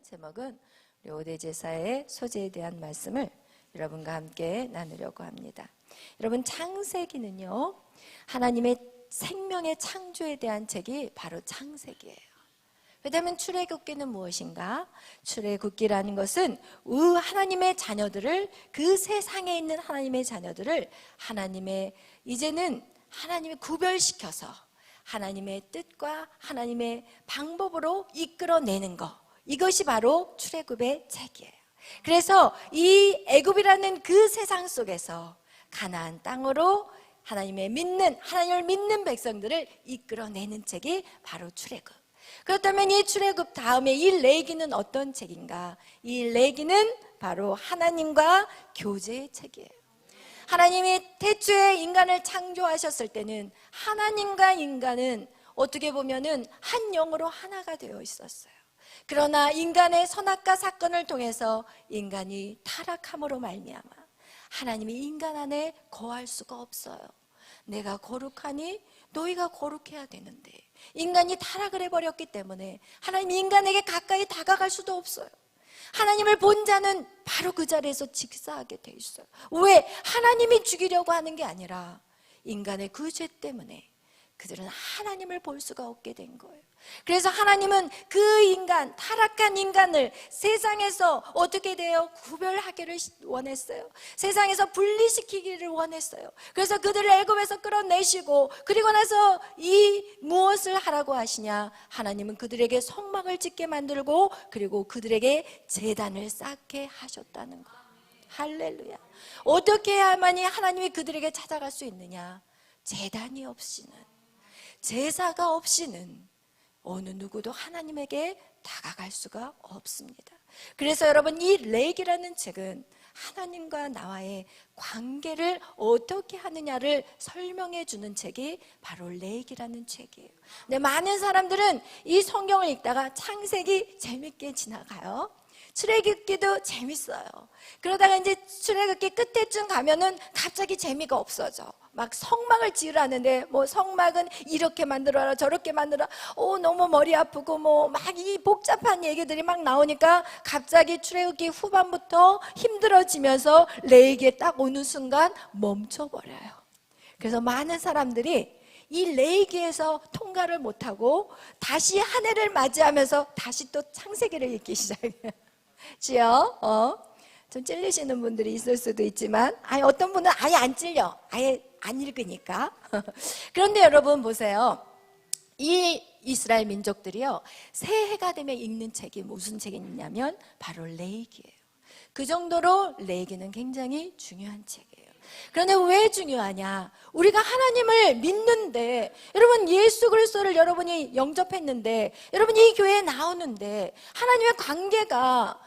제목은 우리 오대제사의 소재에 대한 말씀을 여러분과 함께 나누려고 합니다. 여러분, 창세기는요, 하나님의 생명의 창조에 대한 책이 바로 창세기예요. 그렇다면 출애굽기는 무엇인가? 출애굽기라는 것은 하나님의 자녀들을, 그 세상에 있는 하나님의 자녀들을 이제는 하나님이 구별시켜서 하나님의 뜻과 하나님의 방법으로 이끌어내는 것, 이것이 바로 출애굽의 책이에요. 그래서 이 애굽이라는 그 세상 속에서 가나안 땅으로 하나님을 믿는 백성들을 이끌어내는 책이 바로 출애굽. 그렇다면 이 출애굽 다음에 이 레위기는 어떤 책인가? 이 레위기는 바로 하나님과 교제의 책이에요. 하나님이 태초에 인간을 창조하셨을 때는 하나님과 인간은 어떻게 보면은 한 영으로 하나가 되어 있었어요. 그러나 인간의 선악과 사건을 통해서 인간이 타락함으로 말미암아 하나님이 인간 안에 거할 수가 없어요. 내가 거룩하니 너희가 거룩해야 되는데 인간이 타락을 해버렸기 때문에 하나님이 인간에게 가까이 다가갈 수도 없어요. 하나님을 본 자는 바로 그 자리에서 직사하게 돼 있어요. 왜? 하나님이 죽이려고 하는 게 아니라 인간의 그 죄 때문에 그들은 하나님을 볼 수가 없게 된 거예요. 그래서 하나님은 그 인간, 타락한 인간을 세상에서 어떻게 돼요? 구별하기를 원했어요. 세상에서 분리시키기를 원했어요. 그래서 그들을 애굽에서 끌어내시고, 그리고 나서 무엇을 하라고 하시냐? 하나님은 그들에게 성막을 짓게 만들고, 그리고 그들에게 제단을 쌓게 하셨다는 거예요. 할렐루야. 어떻게 해야만이 하나님이 그들에게 찾아갈 수 있느냐? 제단이 없이는, 제사가 없이는 어느 누구도 하나님에게 다가갈 수가 없습니다. 그래서 여러분, 이 레위기라는 책은 하나님과 나와의 관계를 어떻게 하느냐를 설명해 주는 책이 바로 레위기라는 책이에요. 근데 많은 사람들은 이 성경을 읽다가 창세기 재밌게 지나가요. 출애굽기도 재밌어요. 그러다가 이제 출애굽기 끝에쯤 가면은 갑자기 재미가 없어져. 막 성막을 지으라는데 뭐 성막은 이렇게 만들어라 저렇게 만들어라, 너무 머리 아프고 뭐 막 이 복잡한 얘기들이 막 나오니까 갑자기 출애굽기 후반부터 힘들어지면서 레위기에 딱 오는 순간 멈춰버려요. 그래서 많은 사람들이 이 레위기에서 통과를 못하고 다시 한 해를 맞이하면서 다시 또 창세기를 읽기 시작해요. 지요? 좀 찔리시는 분들이 있을 수도 있지만, 어떤 분은 아예 안 찔려. 아예 안 읽으니까. 그런데 여러분 보세요. 이 이스라엘 민족들이요, 새해가 되면 읽는 책이 무슨 책이냐면 바로 레위기예요. 그 정도로 레위기는 굉장히 중요한 책이에요. 그런데 왜 중요하냐? 우리가 하나님을 믿는데, 여러분 예수 그리스도를 여러분이 영접했는데, 여러분 이 교회에 나오는데 하나님의 관계가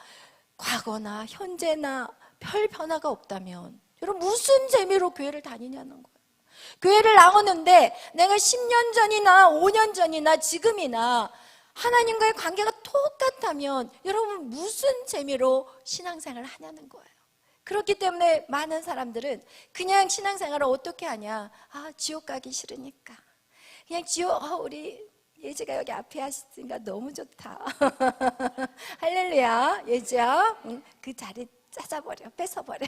과거나 현재나 별 변화가 없다면 여러분 무슨 재미로 교회를 다니냐는 거예요. 교회를 나오는데 내가 10년 전이나 5년 전이나 지금이나 하나님과의 관계가 똑같다면 여러분 무슨 재미로 신앙생활을 하냐는 거예요. 그렇기 때문에 많은 사람들은 그냥 신앙생활을 어떻게 하냐? 지옥 가기 싫으니까 그냥 우리 예지가 여기 앞에 하시니까 너무 좋다. 할렐루야. 예지야, 그 자리 찾아버려, 뺏어버려.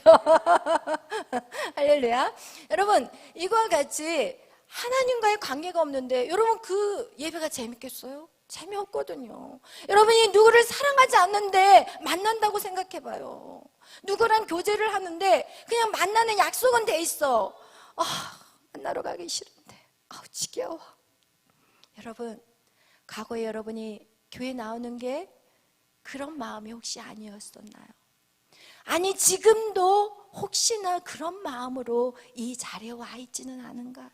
할렐루야. 여러분, 이거와 같이 하나님과의 관계가 없는데 여러분 그 예배가 재밌겠어요? 재미없거든요. 여러분이 누구를 사랑하지 않는데 만난다고 생각해봐요. 누구랑 교제를 하는데 그냥 만나는 약속은 돼 있어. 만나러 가기 싫은데 지겨워. 여러분, 과거에 여러분이 교회 나오는 게 그런 마음이 혹시 아니었었나요? 아니, 지금도 혹시나 그런 마음으로 이 자리에 와 있지는 않은가요?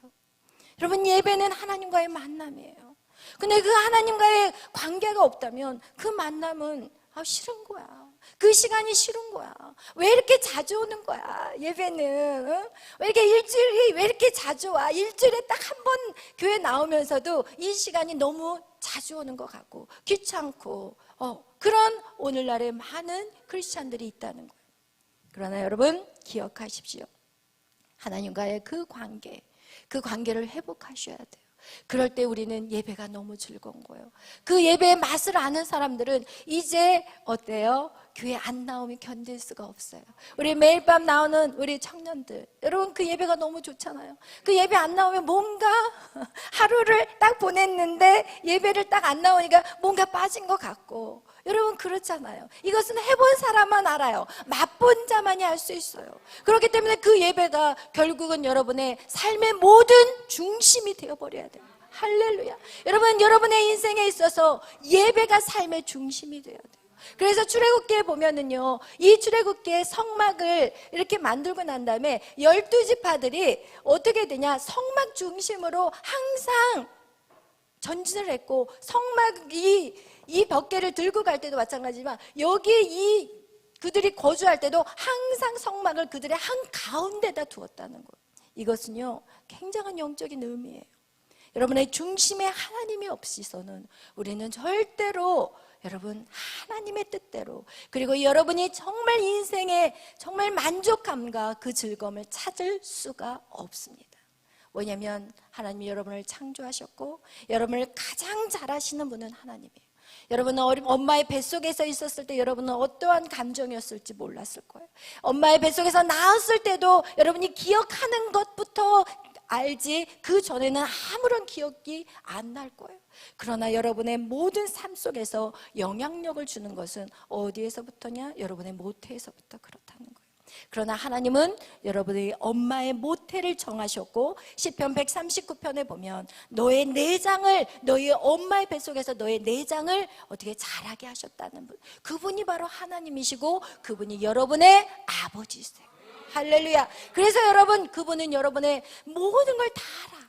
여러분, 예배는 하나님과의 만남이에요. 근데 그 하나님과의 관계가 없다면 그 만남은 싫은 거야. 그 시간이 싫은 거야. 왜 이렇게 자주 오는 거야? 예배는 왜 이렇게 일주일이 왜 이렇게 자주 와? 일주일에 딱 한 번 교회 나오면서도 이 시간이 너무 자주 오는 것 같고 귀찮고 그런 오늘날의 많은 크리스찬들이 있다는 거예요. 그러나 여러분 기억하십시오. 하나님과의 그 관계를 회복하셔야 돼요. 그럴 때 우리는 예배가 너무 즐거운 거예요. 그 예배의 맛을 아는 사람들은 이제 어때요? 교회 안 나오면 견딜 수가 없어요. 우리 매일 밤 나오는 우리 청년들, 여러분 그 예배가 너무 좋잖아요. 그 예배 안 나오면 뭔가 하루를 딱 보냈는데 예배를 딱 안 나오니까 뭔가 빠진 것 같고, 여러분 그렇잖아요. 이것은 해본 사람만 알아요. 맛본 자만이 알 수 있어요. 그렇기 때문에 그 예배가 결국은 여러분의 삶의 모든 중심이 되어버려야 돼요. 할렐루야. 여러분, 여러분의 인생에 있어서 예배가 삶의 중심이 되어야 돼요. 그래서 출애굽기에 보면은요, 이 출애굽기의 성막을 이렇게 만들고 난 다음에 12지파들이 어떻게 되냐, 성막 중심으로 항상 전진을 했고, 성막이 이 벽계를 들고 갈 때도 마찬가지지만 여기 그들이 거주할 때도 항상 성막을 그들의 한 가운데다 두었다는 거예요. 이것은요 굉장한 영적인 의미예요. 여러분의 중심에 하나님이 없이서는 우리는 절대로 여러분 하나님의 뜻대로, 그리고 여러분이 정말 인생에 정말 만족감과 그 즐거움을 찾을 수가 없습니다. 왜냐하면 하나님이 여러분을 창조하셨고 여러분을 가장 잘 아시는 분은 하나님이에요. 여러분은 엄마의 뱃속에서 있었을 때 여러분은 어떠한 감정이었을지 몰랐을 거예요. 엄마의 뱃속에서 나왔을 때도 여러분이 기억하는 것부터 알지 그 전에는 아무런 기억이 안 날 거예요. 그러나 여러분의 모든 삶 속에서 영향력을 주는 것은 어디에서부터냐? 여러분의 모태에서부터 그렇다는 거예요. 그러나 하나님은 여러분의 엄마의 모태를 정하셨고, 시편 139편에 보면 너의 내장을, 너의 엄마의 뱃속에서 너의 내장을 어떻게 자라게 하셨다는 분, 그분이 바로 하나님이시고 그분이 여러분의 아버지세요. 할렐루야. 그래서 여러분, 그분은 여러분의 모든 걸 다 알아.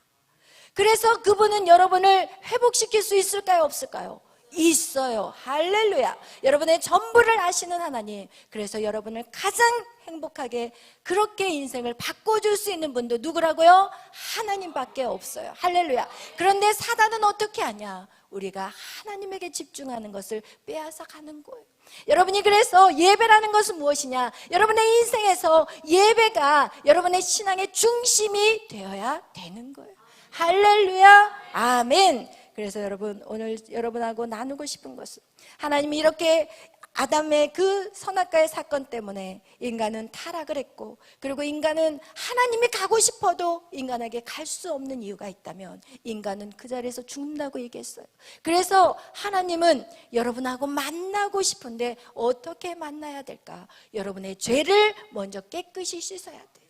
그래서 그분은 여러분을 회복시킬 수 있을까요, 없을까요? 있어요. 할렐루야. 여러분의 전부를 아시는 하나님, 그래서 여러분을 가장 행복하게 그렇게 인생을 바꿔줄 수 있는 분도 누구라고요? 하나님밖에 없어요. 할렐루야. 그런데 사단은 어떻게 하냐? 우리가 하나님에게 집중하는 것을 빼앗아 가는 거예요. 여러분이 그래서 예배라는 것은 무엇이냐? 여러분의 인생에서 예배가 여러분의 신앙의 중심이 되어야 되는 거예요. 할렐루야. 아멘. 그래서 여러분, 오늘 여러분하고 나누고 싶은 것은, 하나님이 이렇게 아담의 그 선악과의 사건 때문에 인간은 타락을 했고, 그리고 인간은 하나님이 가고 싶어도 인간에게 갈 수 없는 이유가 있다면 인간은 그 자리에서 죽는다고 얘기했어요. 그래서 하나님은 여러분하고 만나고 싶은데 어떻게 만나야 될까? 여러분의 죄를 먼저 깨끗이 씻어야 돼요.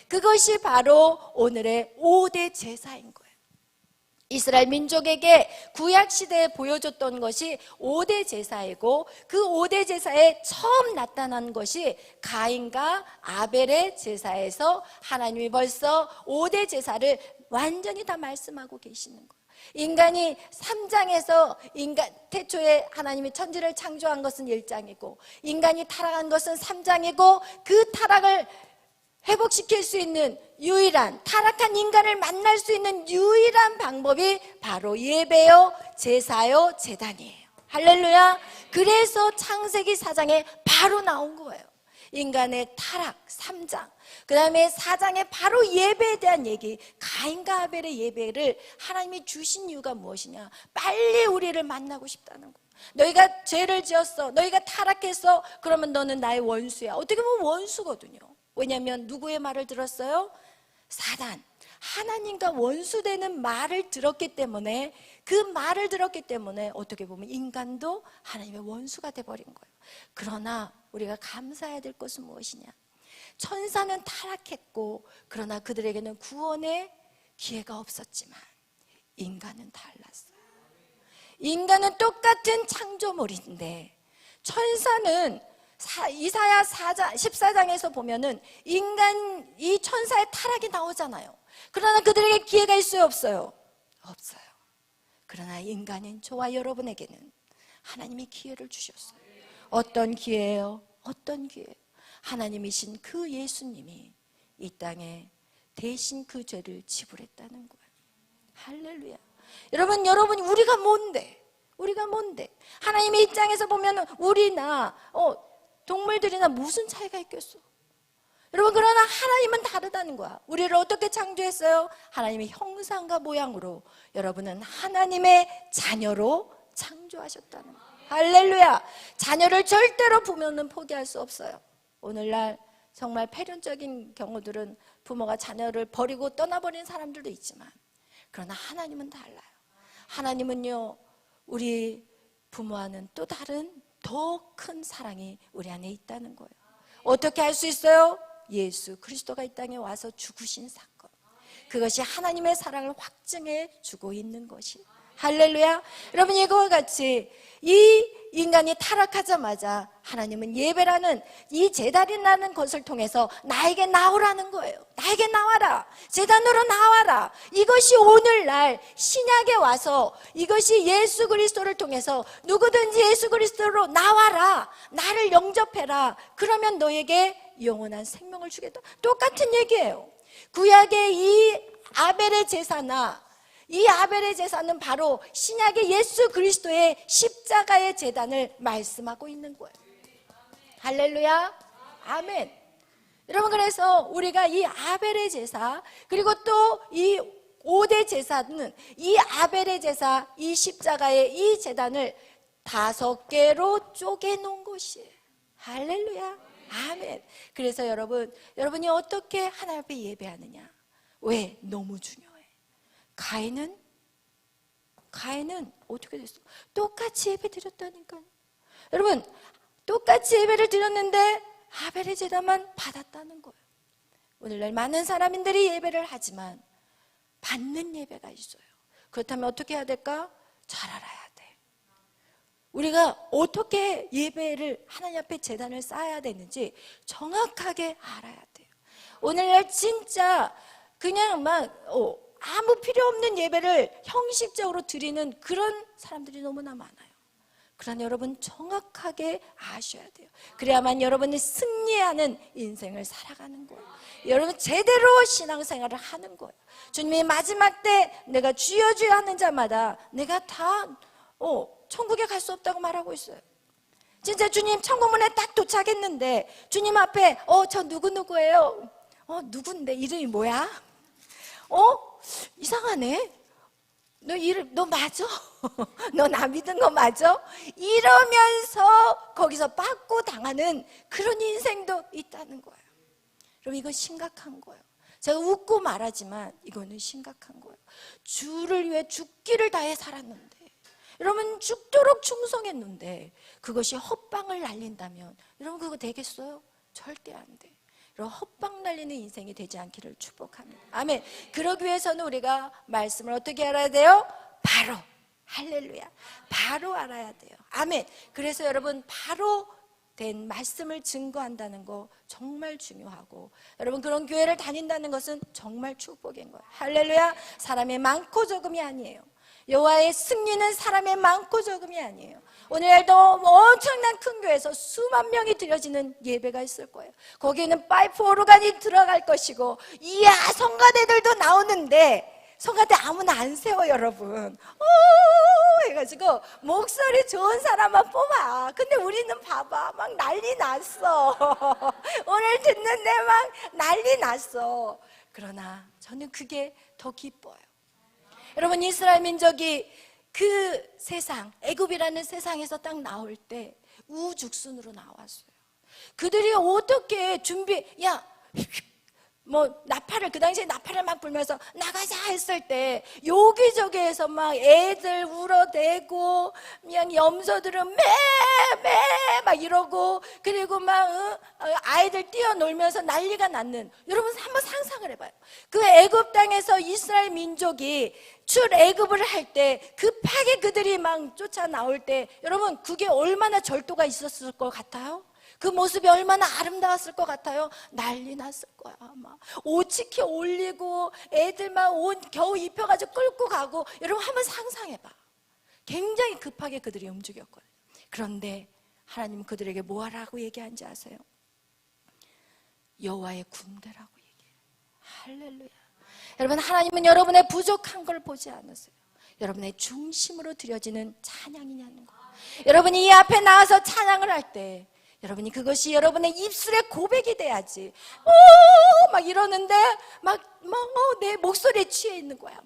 그것이 바로 오늘의 5대 제사인 거예요. 이스라엘 민족에게 구약시대에 보여줬던 것이 5대 제사이고, 그 5대 제사에 처음 나타난 것이 가인과 아벨의 제사에서 하나님이 벌써 5대 제사를 완전히 다 말씀하고 계시는 거예요. 인간이 3장에서 태초에 하나님이 천지를 창조한 것은 1장이고, 인간이 타락한 것은 3장이고, 그 타락을 회복시킬 수 있는 유일한, 타락한 인간을 만날 수 있는 유일한 방법이 바로 예배요, 제사요, 제단이에요. 할렐루야. 그래서 창세기 4장에 바로 나온 거예요. 인간의 타락 3장, 그 다음에 4장에 바로 예배에 대한 얘기, 가인과 아벨의 예배를 하나님이 주신 이유가 무엇이냐? 빨리 우리를 만나고 싶다는 거예요. 너희가 죄를 지었어, 너희가 타락했어, 그러면 너는 나의 원수야. 어떻게 보면 원수거든요. 왜냐하면 누구의 말을 들었어요? 사단, 하나님과 원수되는 말을 들었기 때문에, 그 말을 들었기 때문에 어떻게 보면 인간도 하나님의 원수가 돼버린 거예요. 그러나 우리가 감사해야 될 것은 무엇이냐? 천사는 타락했고, 그러나 그들에게는 구원의 기회가 없었지만 인간은 달랐어요. 인간은 똑같은 창조물인데, 천사는 이사야 14장에서 보면은 이 천사의 타락이 나오잖아요. 그러나 그들에게 기회가 있어요, 없어요? 없어요. 그러나 인간인 저와 여러분에게는 하나님이 기회를 주셨어요. 어떤 기회예요? 어떤 기회예요? 하나님이신 그 예수님이 이 땅에 대신 그 죄를 지불했다는 거예요. 할렐루야. 여러분, 우리가 뭔데? 하나님의 입장에서 보면 우리나 동물들이나 무슨 차이가 있겠어? 여러분, 그러나 하나님은 다르다는 거야. 우리를 어떻게 창조했어요? 하나님의 형상과 모양으로 여러분은 하나님의 자녀로 창조하셨다는 거야. 할렐루야. 자녀를 절대로 부모는 포기할 수 없어요. 오늘날 정말 폐륜적인 경우들은 부모가 자녀를 버리고 떠나버린 사람들도 있지만, 그러나 하나님은 달라요. 하나님은요, 우리 부모와는 또 다른 더 큰 사랑이 우리 안에 있다는 거예요. 어떻게 할 수 있어요? 예수 그리스도가 이 땅에 와서 죽으신 사건, 그것이 하나님의 사랑을 확증해 주고 있는 것이. 할렐루야. 여러분, 이거와 같이 이 인간이 타락하자마자 하나님은 예배라는 이 제단이라는 것을 통해서 나에게 나오라는 거예요. 나에게 나와라, 제단으로 나와라. 이것이 오늘날 신약에 와서 이것이 예수 그리스도를 통해서 누구든지 예수 그리스도로 나와라, 나를 영접해라, 그러면 너에게 영원한 생명을 주겠다. 똑같은 얘기예요. 구약의 이 아벨의 제사나 이 아벨의 제사는 바로 신약의 예수 그리스도의 십자가의 제단을 말씀하고 있는 거예요. 할렐루야. 아멘. 여러분, 그래서 우리가 이 아벨의 제사, 그리고 또 이 5대 제사는 이 아벨의 제사, 이 십자가의 이 제단을 5개로 쪼개놓은 것이에요. 할렐루야. 아멘. 그래서 여러분이 어떻게 하나님 앞에 예배하느냐? 왜? 너무 중요해요. 가인은 어떻게 됐어? 똑같이 예배 드렸다니까요. 여러분, 똑같이 예배를 드렸는데 아벨의 제단만 받았다는 거예요. 오늘날 많은 사람들이 예배를 하지만 받는 예배가 있어요. 그렇다면 어떻게 해야 될까? 잘 알아야 돼. 우리가 어떻게 예배를 하나님 앞에 제단을 쌓아야 되는지 정확하게 알아야 돼요. 오늘날 진짜 그냥 막 아무 필요 없는 예배를 형식적으로 드리는 그런 사람들이 너무나 많아요. 그러나 여러분, 정확하게 아셔야 돼요. 그래야만 여러분이 승리하는 인생을 살아가는 거예요. 여러분, 제대로 신앙생활을 하는 거예요. 주님이 마지막 때 내가 주여 주여 하는 자마다 내가 다 천국에 갈 수 없다고 말하고 있어요. 진짜 주님 천국문에 딱 도착했는데 주님 앞에 저 누구예요? 누군데? 이름이 뭐야? 이상하네. 너 맞아? 너 나 믿은 거 맞아? 이러면서 거기서 빠꾸 당하는 그런 인생도 있다는 거예요. 여러분, 이건 심각한 거예요. 제가 웃고 말하지만 이거는 심각한 거예요. 주를 위해 죽기를 다해 살았는데, 여러분, 죽도록 충성했는데 그것이 헛방을 날린다면 여러분, 그거 되겠어요? 절대 안 돼. 헛방 날리는 인생이 되지 않기를 축복합니다. 아멘. 그러기 위해서는 우리가 말씀을 어떻게 알아야 돼요? 바로. 할렐루야. 바로 알아야 돼요. 아멘. 그래서 여러분, 바로 된 말씀을 증거한다는 거 정말 중요하고, 여러분, 그런 교회를 다닌다는 것은 정말 축복인 거예요. 할렐루야. 사람의 많고 적음이 아니에요. 여호와의 승리는 사람의 많고 적음이 아니에요. 오늘날도 엄청난 큰 교회에서 수만 명이 드려지는 예배가 있을 거예요. 거기에는 파이프 오르간이 들어갈 것이고, 이야, 성가대들도 나오는데 성가대 아무나 안 세워, 여러분. 해가지고 목소리 좋은 사람만 뽑아. 근데 우리는 봐봐, 막 난리 났어. 오늘 듣는데 막 난리 났어. 그러나 저는 그게 더 기뻐요. 여러분, 이스라엘 민족이 그 세상, 애굽이라는 세상에서 딱 나올 때 우죽순으로 나왔어요. 그들이 어떻게 나팔을, 그 당시에 나팔을 막 불면서 나가자 했을 때 여기저기에서 막 애들 울어대고, 그냥 염소들은 매 막 이러고, 그리고 막 아이들 뛰어놀면서 난리가 났는, 여러분 한번 상상을 해봐요. 그 애굽 땅에서 이스라엘 민족이 출애굽을 할 때 급하게 그들이 막 쫓아 나올 때, 여러분, 그게 얼마나 절도가 있었을 것 같아요? 그 모습이 얼마나 아름다웠을 것 같아요? 난리 났을 거야. 막 오치키 올리고 애들 막 옷 겨우 입혀가지고 끌고 가고. 여러분, 한번 상상해봐. 굉장히 급하게 그들이 움직였거든요. 그런데 하나님은 그들에게 뭐 하라고 얘기한지 아세요? 여호와의 군대라고 얘기해요. 할렐루야. 여러분, 하나님은 여러분의 부족한 걸 보지 않으세요. 여러분의 중심으로 드려지는 찬양이냐는 거예요. 여러분이 이 앞에 나와서 찬양을 할 때 여러분이 그것이 여러분의 입술의 고백이 돼야지. 오! 막 이러는데 내 목소리에 취해 있는 거야.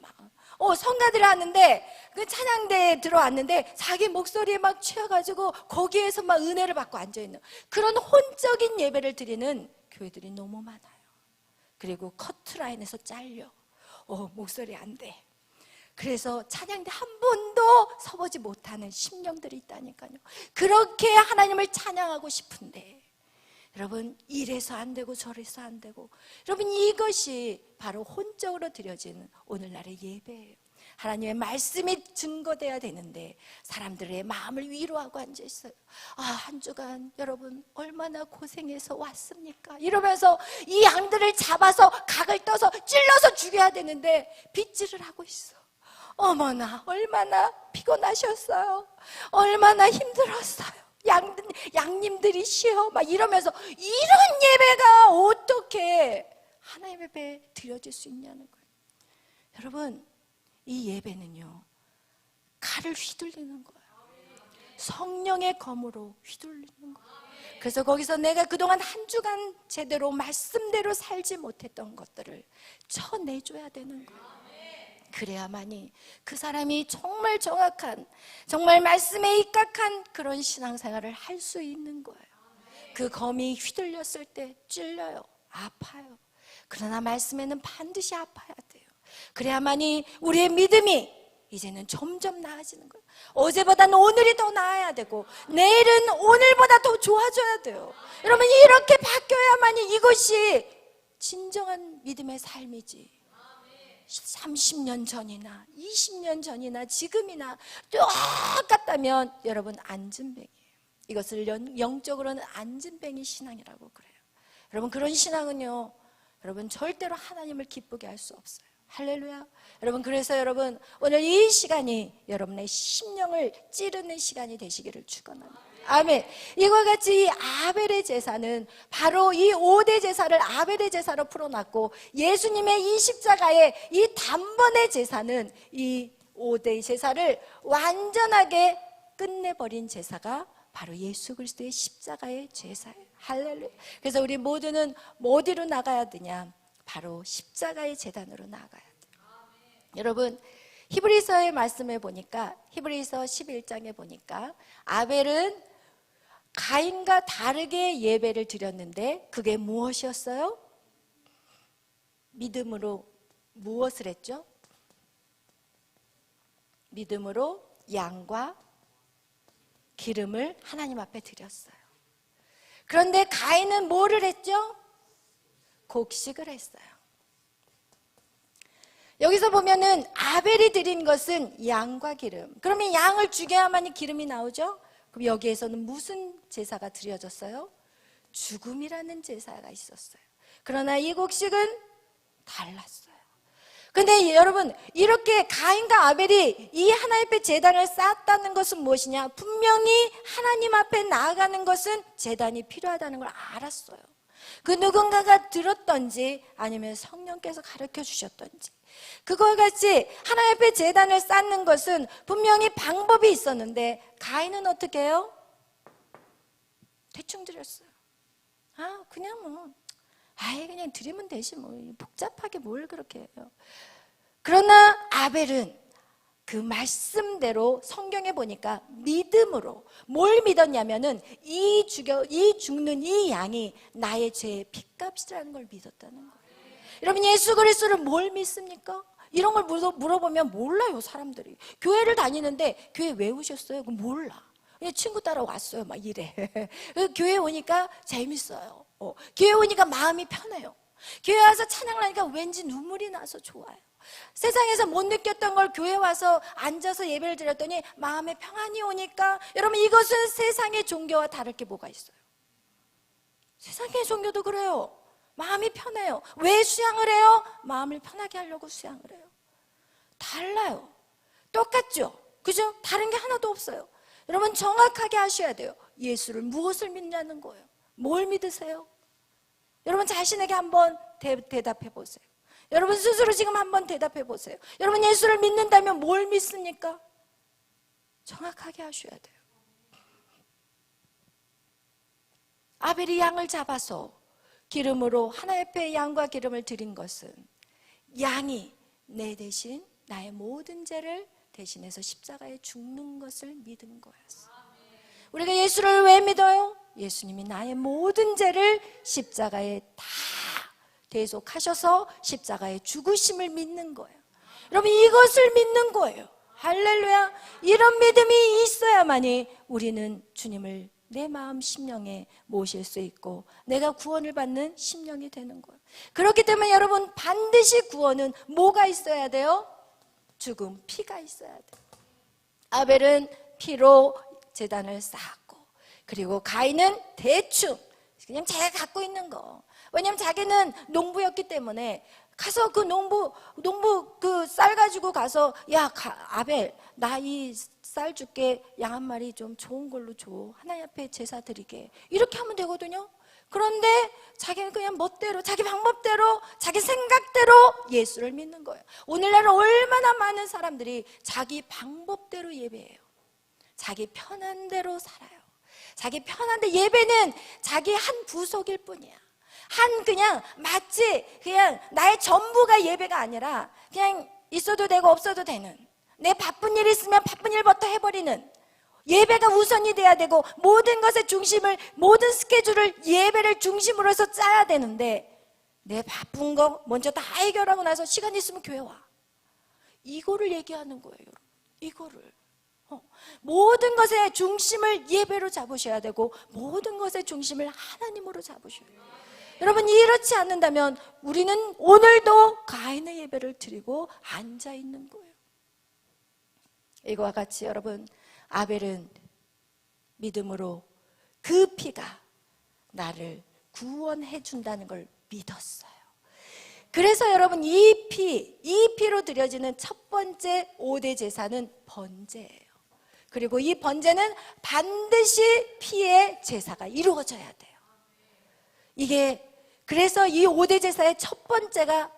성가들을 하는데 그 찬양대에 들어왔는데 자기 목소리에 막 취해가지고 거기에서 막 은혜를 받고 앉아있는 그런 혼적인 예배를 드리는 교회들이 너무 많아요. 그리고 커트라인에서 잘려. 목소리 안 돼. 그래서 찬양대 한 번도 서보지 못하는 심령들이 있다니까요. 그렇게 하나님을 찬양하고 싶은데 여러분 이래서 안 되고 저래서 안 되고, 여러분 이것이 바로 혼적으로 드려지는 오늘날의 예배예요. 하나님의 말씀이 증거돼야 되는데 사람들의 마음을 위로하고 앉아있어요. 한 주간 여러분 얼마나 고생해서 왔습니까? 이러면서 이 양들을 잡아서 각을 떠서 찔러서 죽여야 되는데 빗질을 하고 있어. 어머나 얼마나 피곤하셨어요. 얼마나 힘들었어요. 양님들이 쉬어 막 이러면서 이런 예배가 어떻게 하나님의 예배에 드려질 수 있냐는 거예요. 여러분 이 예배는요 칼을 휘둘리는 거예요. 성령의 검으로 휘둘리는 거예요. 그래서 거기서 내가 그동안 한 주간 제대로 말씀대로 살지 못했던 것들을 쳐내줘야 되는 거예요. 그래야만이 그 사람이 정말 정확한, 정말 말씀에 입각한 그런 신앙생활을 할 수 있는 거예요. 그 검이 휘둘렸을 때 찔려요. 아파요. 그러나 말씀에는 반드시 아파야 돼요. 그래야만이 우리의 믿음이 이제는 점점 나아지는 거예요. 어제보다는 오늘이 더 나아야 되고 내일은 오늘보다 더 좋아져야 돼요. 여러분 이렇게 바뀌어야만이 이것이 진정한 믿음의 삶이지. 30년 전이나 20년 전이나 지금이나 똑같다면 여러분 안진뱅이에요. 이것을 영적으로는 안진뱅이 신앙이라고 그래요. 여러분 그런 신앙은요 여러분 절대로 하나님을 기쁘게 할 수 없어요. 할렐루야. 여러분 그래서 여러분 오늘 이 시간이 여러분의 심령을 찌르는 시간이 되시기를 축원합니다. 아멘. 이와 같이 이 아벨의 제사는 바로 이 5대 제사를 아벨의 제사로 풀어놨고, 예수님의 이 십자가의 이 단번의 제사는 이 5대 제사를 완전하게 끝내버린 제사가 바로 예수 그리스도의 십자가의 제사예요. 할렐루야. 그래서 우리 모두는 어디로 나가야 되냐? 바로 십자가의 제단으로 나가야 돼요. 여러분 히브리서의 말씀에 보니까, 히브리서 11장에 보니까 아벨은 가인과 다르게 예배를 드렸는데 그게 무엇이었어요? 믿음으로 무엇을 했죠? 믿음으로 양과 기름을 하나님 앞에 드렸어요. 그런데 가인은 뭐를 했죠? 곡식을 했어요. 여기서 보면은 아벨이 드린 것은 양과 기름. 그러면 양을 죽여야만이 기름이 나오죠? 그럼 여기에서는 무슨 제사가 드려졌어요? 죽음이라는 제사가 있었어요. 그러나 이 곡식은 달랐어요. 근데 여러분 이렇게 가인과 아벨이 이 하나님 앞에 제단을 쌓았다는 것은 무엇이냐? 분명히 하나님 앞에 나아가는 것은 제단이 필요하다는 걸 알았어요. 그 누군가가 들었던지 아니면 성령께서 가르쳐 주셨던지, 그걸 같이 하나님 앞에 제단을 쌓는 것은 분명히 방법이 있었는데 가인은 어떻게 해요? 대충 드렸어요. 그냥 그냥 드리면 되지 복잡하게 뭘 그렇게 해요. 그러나 아벨은 그 말씀대로 성경에 보니까 믿음으로 뭘 믿었냐면은 이 죽는 이 양이 나의 죄의 핏값이라는 걸 믿었다는 거예요. 여러분 예수 그리스도를 뭘 믿습니까? 이런 걸 물어보면 몰라요. 사람들이 교회를 다니는데 교회 왜 오셨어요? 그럼 몰라. 그냥 친구 따라 왔어요. 막 이래. 교회 오니까 재밌어요. 교회 오니까 마음이 편해요. 교회 와서 찬양을 하니까 왠지 눈물이 나서 좋아요. 세상에서 못 느꼈던 걸 교회 와서 앉아서 예배를 드렸더니 마음에 평안이 오니까, 여러분 이것은 세상의 종교와 다를 게 뭐가 있어요? 세상의 종교도 그래요. 마음이 편해요. 왜 수양을 해요? 마음을 편하게 하려고 수양을 해요. 달라요. 똑같죠? 그죠? 다른 게 하나도 없어요. 여러분 정확하게 하셔야 돼요. 예수를 무엇을 믿냐는 거예요. 뭘 믿으세요? 여러분 자신에게 한번 대답해 보세요. 여러분 스스로 지금 한번 대답해 보세요. 여러분 예수를 믿는다면 뭘 믿습니까? 정확하게 하셔야 돼요. 아벨이 양을 잡아서 기름으로 하나님 앞에 양과 기름을 드린 것은 양이 내 대신 나의 모든 죄를 대신해서 십자가에 죽는 것을 믿은 거였어. 우리가 예수를 왜 믿어요? 예수님이 나의 모든 죄를 십자가에 다 대속하셔서 십자가에 죽으심을 믿는 거예요. 여러분, 이것을 믿는 거예요. 할렐루야. 이런 믿음이 있어야만이 우리는 주님을 내 마음 심령에 모실 수 있고 내가 구원을 받는 심령이 되는 거예요. 그렇기 때문에 여러분, 반드시 구원은 뭐가 있어야 돼요? 죽음, 피가 있어야 돼요. 아벨은 피로 제단을 쌓았고, 그리고 가인은 대충 그냥 자기가 갖고 있는 거. 왜냐면 자기는 농부였기 때문에 가서 그 농부 그 쌀 가지고 가서, 야, 아벨, 나 이 쌀 줄게. 양 한 마리 좀 좋은 걸로 줘. 하나님 앞에 제사 드리게. 이렇게 하면 되거든요. 그런데 자기는 그냥 멋대로, 자기 방법대로, 자기 생각대로 예수를 믿는 거예요. 오늘날 얼마나 많은 사람들이 자기 방법대로 예배해요. 자기 편한 대로 살아요. 자기 편한데, 예배는 자기 한 부속일 뿐이야. 그냥 마치 그냥 나의 전부가 예배가 아니라 그냥 있어도 되고 없어도 되는, 내 바쁜 일 있으면 바쁜 일부터 해버리는, 예배가 우선이 돼야 되고 모든 것의 중심을, 모든 스케줄을 예배를 중심으로 해서 짜야 되는데, 내 바쁜 거 먼저 다 해결하고 나서 시간 있으면 교회 와. 이거를 얘기하는 거예요, 여러분. 이거를 모든 것의 중심을 예배로 잡으셔야 되고 모든 것의 중심을 하나님으로 잡으셔야 돼요. 여러분, 이렇지 않는다면 우리는 오늘도 가인의 예배를 드리고 앉아 있는 거예요. 이거와 같이 여러분, 아벨은 믿음으로 그 피가 나를 구원해 준다는 걸 믿었어요. 그래서 여러분, 이 피로 드려지는 첫 번째 5대 제사는 번제예요. 그리고 이 번제는 반드시 피의 제사가 이루어져야 돼요. 그래서 이 5대 제사의 첫 번째가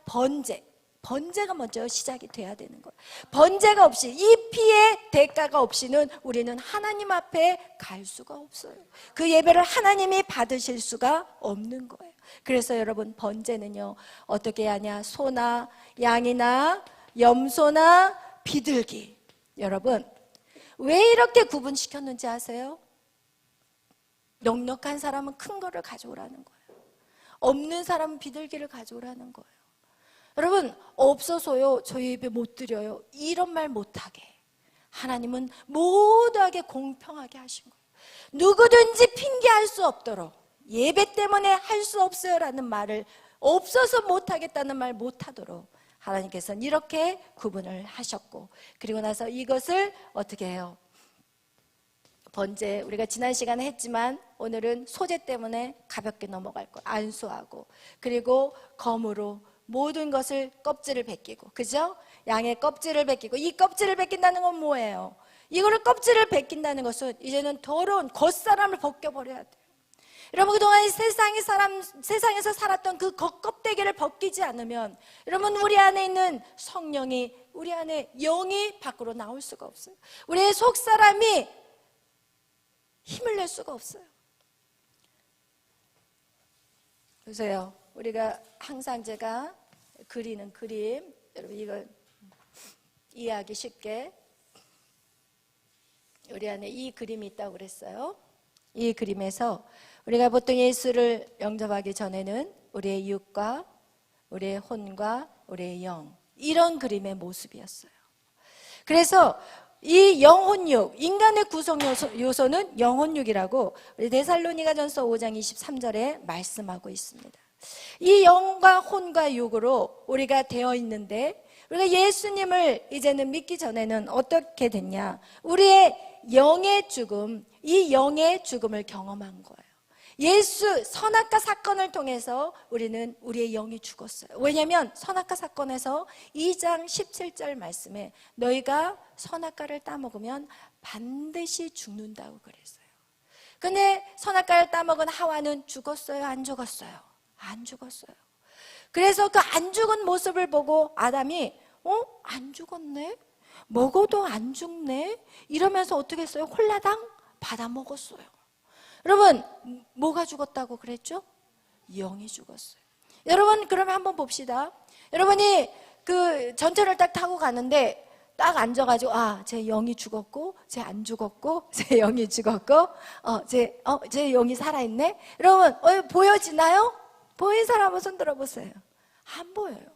번제가 먼저 시작이 돼야 되는 거예요. 번제가 없이, 이 피의 대가가 없이는 우리는 하나님 앞에 갈 수가 없어요. 그 예배를 하나님이 받으실 수가 없는 거예요. 그래서 여러분, 번제는요, 어떻게 하냐? 소나 양이나 염소나 비둘기. 여러분, 왜 이렇게 구분시켰는지 아세요? 넉넉한 사람은 큰 거를 가져오라는 거예요. 없는 사람은 비둘기를 가져오라는 거예요. 여러분, 없어서요 저희 예배 못 드려요, 이런 말 못하게 하나님은 모두에게 공평하게 하신 거예요. 누구든지 핑계할 수 없도록, 예배 때문에 할 수 없어요 라는 말을, 없어서 못하겠다는 말 못하도록 하나님께서는 이렇게 구분을 하셨고, 그리고 나서 이것을 어떻게 해요? 번제, 우리가 지난 시간에 했지만 오늘은 소재 때문에 가볍게 넘어갈 거예요. 안수하고, 그리고 검으로 모든 것을, 껍질을 벗기고, 그죠? 양의 껍질을 벗기고. 이 껍질을 벗긴다는 건 뭐예요? 이거를 껍질을 벗긴다는 것은 이제는 더러운 겉사람을 벗겨버려야 돼요. 여러분, 그동안 세상에서 살았던 그 겉껍데기를 벗기지 않으면 여러분, 우리 안에 있는 성령이, 우리 안에 영이 밖으로 나올 수가 없어요. 우리의 속사람이 힘을 낼 수가 없어요. 보세요. 우리가 항상 제가 그리는 그림, 여러분 이거 이해하기 쉽게, 우리 안에 이 그림이 있다고 그랬어요. 이 그림에서 우리가 보통 예수를 영접하기 전에는 우리의 육과 우리의 혼과 우리의 영, 이런 그림의 모습이었어요. 그래서 이 영혼육, 인간의 구성 요소는 영혼육이라고 우리 데살로니가전서 5장 23절에 말씀하고 있습니다. 이 영과 혼과 육으로 우리가 되어 있는데, 우리가 예수님을 이제는 믿기 전에는 어떻게 됐냐? 우리의 영의 죽음, 이 영의 죽음을 경험한 거예요. 예수 선악과 사건을 통해서 우리는 우리의 영이 죽었어요. 왜냐하면 선악과 사건에서 2장 17절 말씀에 너희가 선악과를 따먹으면 반드시 죽는다고 그랬어요. 근데 선악과를 따먹은 하와는 죽었어요? 안 죽었어요? 안 죽었어요. 그래서 그 안 죽은 모습을 보고 아담이 안 죽었네? 먹어도 안 죽네? 이러면서 어떻게 했어요? 홀라당 받아 먹었어요. 여러분, 뭐가 죽었다고 그랬죠? 영이 죽었어요. 여러분, 그러면 한번 봅시다. 여러분이 그 전철을 딱 타고 가는데 딱 앉아가지고, 아, 제 영이 죽었고, 제 안 죽었고, 제 영이 죽었고, 제 영이 살아있네? 여러분, 보여지나요? 보인 사람 한번 손 들어보세요. 안 보여요.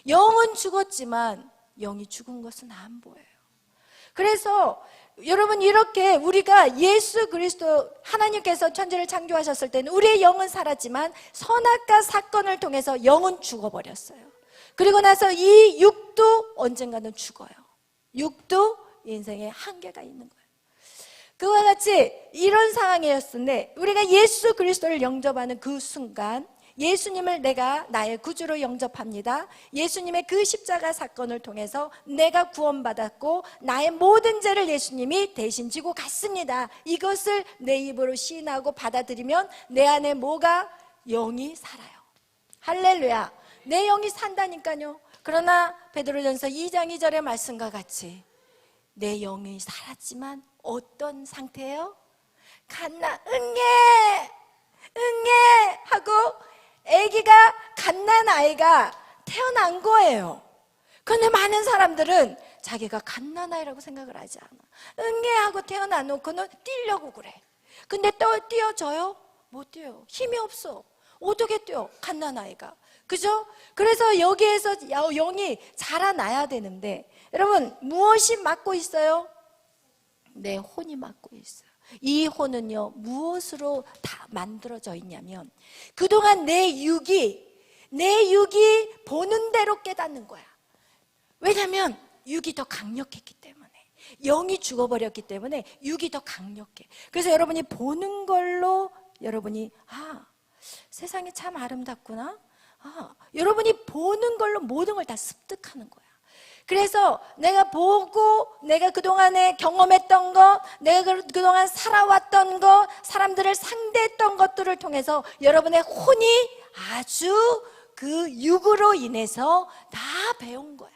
영은 죽었지만 영이 죽은 것은 안 보여요. 그래서 여러분, 이렇게 우리가 예수 그리스도, 하나님께서 천지를 창조하셨을 때는 우리의 영은 살았지만 선악과 사건을 통해서 영은 죽어버렸어요. 그리고 나서 이 육도 언젠가는 죽어요. 육도 인생에 한계가 있는 거예요. 그와 같이 이런 상황이었는데, 우리가 예수 그리스도를 영접하는 그 순간, 예수님을 내가 나의 구주로 영접합니다. 예수님의 그 십자가 사건을 통해서 내가 구원받았고 나의 모든 죄를 예수님이 대신 지고 갔습니다. 이것을 내 입으로 시인하고 받아들이면 내 안에 뭐가? 영이 살아요. 할렐루야. 내 영이 산다니까요. 그러나 베드로전서 2장 2절의 말씀과 같이 내 영이 살았지만 어떤 상태예요? 응애 하고 아기가, 갓난 아이가 태어난 거예요. 그런데 많은 사람들은 자기가 갓난 아이라고 생각을 하지 않아. 응애 하고 태어나놓고는 뛰려고 그래. 근데 또 뛰어져요? 못 뛰어요. 힘이 없어. 어떻게 뛰어? 갓난 아이가. 그죠? 그래서 여기에서 영이 자라나야 되는데, 여러분, 무엇이 막고 있어요? 내 혼이 막고 있어요. 이 혼은요, 무엇으로 다 만들어져 있냐면, 그동안 내 육이 보는 대로 깨닫는 거야. 왜냐면 육이 더 강력했기 때문에, 영이 죽어버렸기 때문에 육이 더 강력해. 그래서 여러분이 보는 걸로 여러분이, 아, 세상이 참 아름답구나. 여러분이 보는 걸로 모든 걸 다 습득하는 거야. 그래서 내가 보고, 내가 그동안에 경험했던 것, 내가 그동안 살아왔던 것, 사람들을 상대했던 것들을 통해서 여러분의 혼이 아주 그 육으로 인해서 다 배운 거야.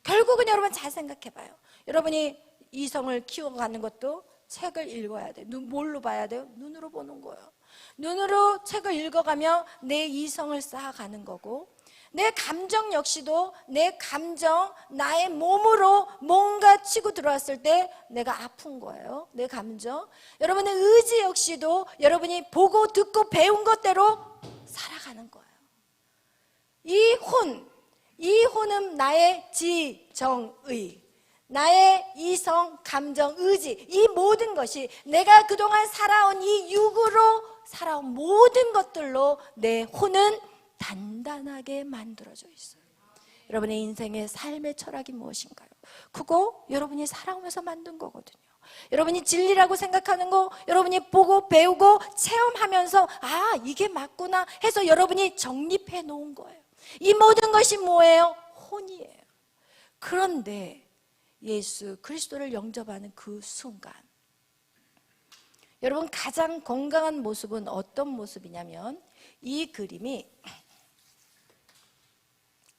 결국은 여러분 잘 생각해 봐요. 여러분이 이성을 키워가는 것도 책을 읽어야 돼. 뭘로 봐야 돼요? 눈으로 보는 거예요. 눈으로 책을 읽어가며 내 이성을 쌓아가는 거고, 내 감정 역시도 내 감정, 나의 몸으로 뭔가 치고 들어왔을 때 내가 아픈 거예요. 내 감정. 여러분의 의지 역시도 여러분이 보고 듣고 배운 것대로 살아가는 거예요. 이 혼은 나의 지정의, 나의 이성, 감정, 의지, 이 모든 것이 내가 그동안 살아온 이 육으로 살아온 모든 것들로 내 혼은 단단하게 만들어져 있어요. 여러분의 인생의 삶의 철학이 무엇인가요? 그거 여러분이 살아오면서 만든 거거든요. 여러분이 진리라고 생각하는 거 여러분이 보고 배우고 체험하면서, 아, 이게 맞구나 해서 여러분이 정립해 놓은 거예요. 이 모든 것이 뭐예요? 혼이에요. 그런데 예수 그리스도를 영접하는 그 순간, 여러분 가장 건강한 모습은 어떤 모습이냐면, 이 그림이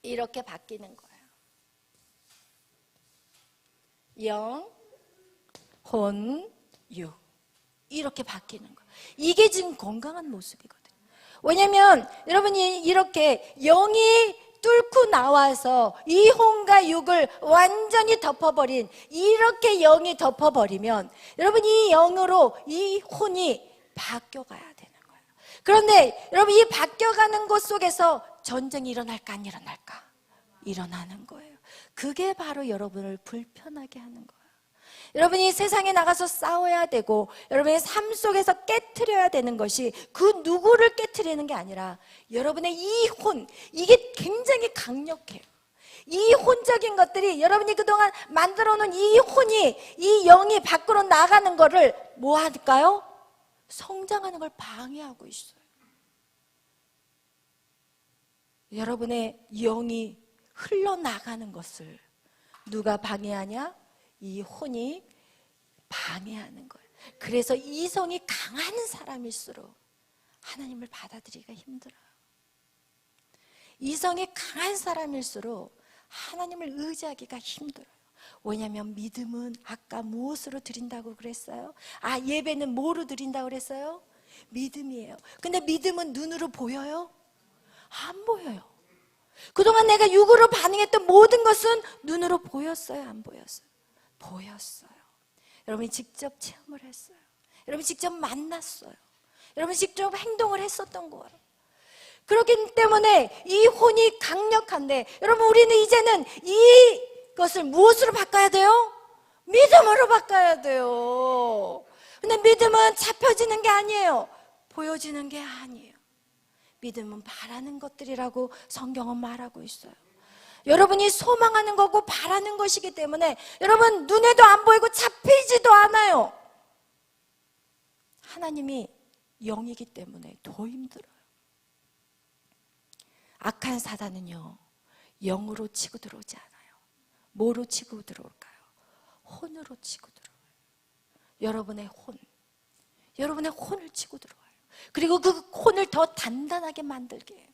이렇게 바뀌는 거예요. 영, 혼, 육, 이렇게 바뀌는 거예요. 이게 지금 건강한 모습이거든요. 왜냐하면 여러분이 이렇게 영이 뚫고 나와서 이 혼과 육을 완전히 덮어버린, 이렇게 영이 덮어버리면 여러분 이 영으로 이 혼이 바뀌어가야 되는 거예요. 그런데 여러분 이 바뀌어가는 것 속에서 전쟁이 일어날까 안 일어날까? 일어나는 거예요. 그게 바로 여러분을 불편하게 하는 거예요. 여러분이 세상에 나가서 싸워야 되고 여러분의 삶 속에서 깨트려야 되는 것이 그 누구를 깨트리는 게 아니라 여러분의 이 혼, 이게 굉장히 강력해요. 이 혼적인 것들이 여러분이 그동안 만들어 놓은 이 혼이, 이 영이 밖으로 나가는 거를 뭐 할까요? 성장하는 걸 방해하고 있어요. 여러분의 영이 흘러나가는 것을 누가 방해하냐? 이 혼이 방해하는 거예요. 그래서 이성이 강한 사람일수록 하나님을 받아들이기가 힘들어요. 이성이 강한 사람일수록 하나님을 의지하기가 힘들어요. 왜냐하면 믿음은 아까 무엇으로 드린다고 그랬어요? 예배는 뭐로 드린다고 그랬어요? 믿음이에요. 근데 믿음은 눈으로 보여요? 안 보여요. 그동안 내가 육으로 반응했던 모든 것은 눈으로 보였어요? 안 보였어요? 보였어요. 여러분이 직접 체험을 했어요. 여러분이 직접 만났어요. 여러분이 직접 행동을 했었던 거예요. 그렇기 때문에 이 혼이 강력한데, 여러분 우리는 이제는 이것을 무엇으로 바꿔야 돼요? 믿음으로 바꿔야 돼요. 근데 믿음은 잡혀지는 게 아니에요. 보여지는 게 아니에요. 믿음은 바라는 것들이라고 성경은 말하고 있어요. 여러분이 소망하는 거고 바라는 것이기 때문에 여러분 눈에도 안 보이고 잡히지도 않아요. 하나님이 영이기 때문에 더 힘들어요. 악한 사단은요, 영으로 치고 들어오지 않아요. 뭐로 치고 들어올까요? 혼으로 치고 들어와요. 여러분의 혼을 치고 들어와요. 그리고 그 혼을 더 단단하게 만들게 해요.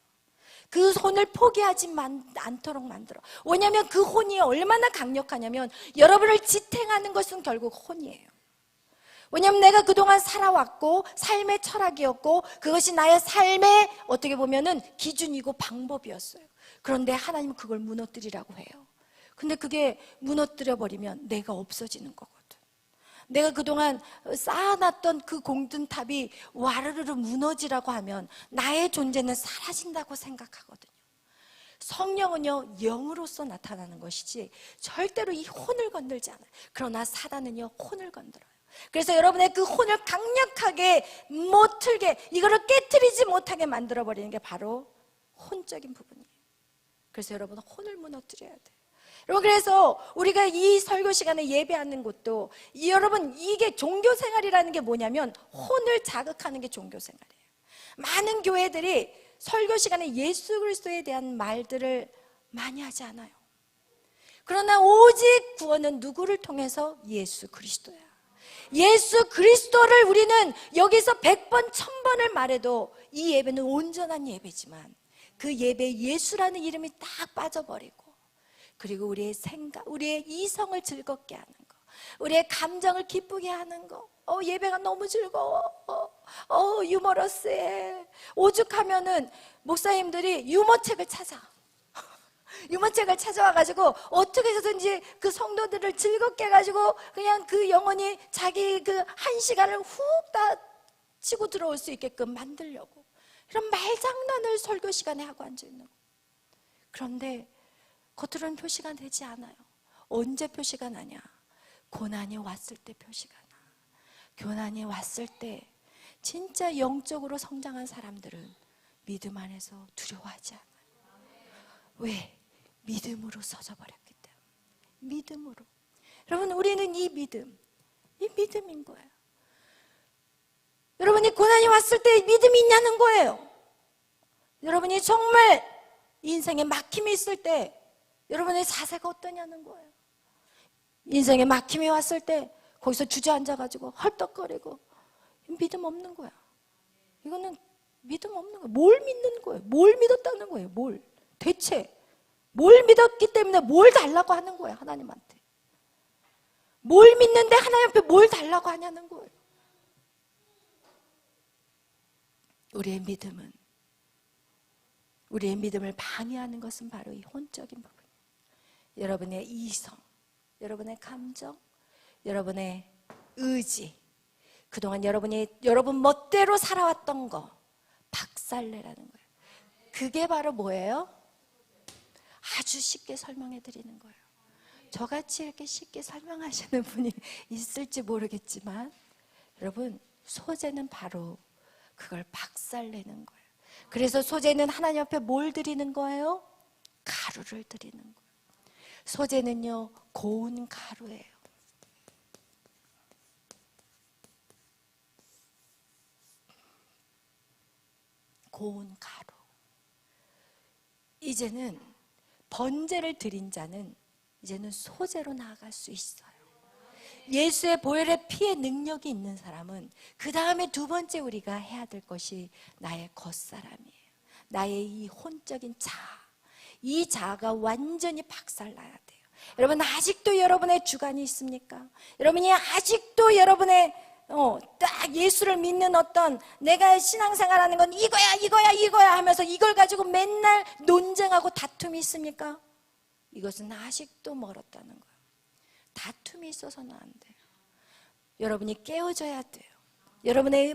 그 혼을 포기하지 않도록 만들어. 왜냐하면 그 혼이 얼마나 강력하냐면 여러분을 지탱하는 것은 결국 혼이에요. 왜냐하면 내가 그동안 살아왔고 삶의 철학이었고 그것이 나의 삶의 어떻게 보면은 기준이고 방법이었어요. 그런데 하나님은 그걸 무너뜨리라고 해요. 근데 그게 무너뜨려버리면 내가 없어지는 거거든. 내가 그동안 쌓아놨던 그 공든탑이 와르르르 무너지라고 하면 나의 존재는 사라진다고 생각하거든요. 성령은요, 영으로서 나타나는 것이지 절대로 이 혼을 건들지 않아요. 그러나 사단은요, 혼을 건드려요. 그래서 여러분의 그 혼을 강력하게 못 틀게, 이거를 깨트리지 못하게 만들어버리는 게 바로 혼적인 부분이에요. 그래서 여러분은 혼을 무너뜨려야 돼요. 여러분, 그래서 우리가 이 설교 시간에 예배하는 것도 여러분 이게 종교생활이라는 게 뭐냐면 혼을 자극하는 게 종교생활이에요. 많은 교회들이 설교 시간에 예수 그리스도에 대한 말들을 많이 하지 않아요. 그러나 오직 구원은 누구를 통해서? 예수 그리스도야. 예수 그리스도를 우리는 여기서 100번 1000번을 말해도 이 예배는 온전한 예배지만 그 예배에 예수라는 이름이 딱 빠져버리고, 그리고 우리의 생각, 우리의 이성을 즐겁게 하는 거, 우리의 감정을 기쁘게 하는 거, 예배가 너무 즐거워, 유머러스해. 오죽하면은 목사님들이 유머책을 찾아와가지고 어떻게 해서든지 그 성도들을 즐겁게 해가지고 그냥 그 영혼이 자기 그 한 시간을 훅 다 치고 들어올 수 있게끔 만들려고 이런 말장난을 설교 시간에 하고 앉아있는 거예요. 그런데 겉으로는 표시가 되지 않아요. 언제 표시가 나냐? 고난이 왔을 때 표시가 나. 고난이 왔을 때 진짜 영적으로 성장한 사람들은 믿음 안에서 두려워하지 않아요. 왜? 믿음으로 서져 버렸기 때문에. 믿음으로. 여러분, 우리는 이 믿음인 거예요. 여러분이 고난이 왔을 때 믿음이 있냐는 거예요. 여러분이 정말 인생에 막힘이 있을 때 여러분의 자세가 어떠냐는 거예요. 인생에 막힘이 왔을 때 거기서 주저앉아가지고 헐떡거리고 믿음 없는 거야. 이거는 믿음 없는 거예요. 뭘 믿는 거예요? 뭘 믿었다는 거예요? 대체 뭘 믿었기 때문에 뭘 달라고 하는 거예요? 하나님한테. 뭘 믿는데 하나님 앞에 뭘 달라고 하냐는 거예요. 우리의 믿음을 방해하는 것은 바로 이 혼적인 부분이에요. 여러분의 이성, 여러분의 감정, 여러분의 의지, 그동안 여러분 멋대로 살아왔던 거 박살내라는 거예요. 그게 바로 뭐예요? 아주 쉽게 설명해 드리는 거예요. 저같이 이렇게 쉽게 설명하시는 분이 있을지 모르겠지만 여러분, 소재는 바로 그걸 박살내는 거예요. 그래서 소재는 하나님 앞에 뭘 드리는 거예요? 가루를 드리는 거예요. 소재는요, 고운 가루예요. 고운 가루. 이제는 번제를 드린 자는 이제는 소재로 나아갈 수 있어요. 예수의 보혈의 피의 능력이 있는 사람은 그 다음에 두 번째 우리가 해야 될 것이 나의 겉사람이에요. 나의 이 혼적인 이 자아가 완전히 박살나야 돼요. 여러분, 아직도 여러분의 주관이 있습니까? 여러분이 아직도 여러분의 딱 예수를 믿는 어떤 내가 신앙생활하는 건 이거야 하면서 이걸 가지고 맨날 논쟁하고 다툼이 있습니까? 이것은 아직도 멀었다는 거예요. 다툼이 있어서는 안 돼요. 여러분이 깨어져야 돼요. 여러분의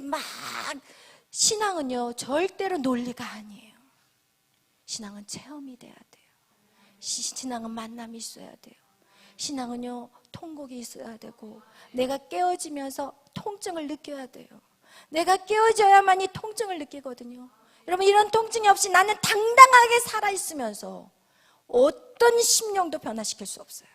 신앙은요 절대로 논리가 아니에요. 신앙은 체험이 돼야 돼요. 신앙은 만남이 있어야 돼요. 신앙은요 통곡이 있어야 되고 내가 깨어지면서 통증을 느껴야 돼요. 내가 깨어져야만이 통증을 느끼거든요. 여러분 이런 통증이 없이 나는 당당하게 살아있으면서 어떤 심령도 변화시킬 수 없어요.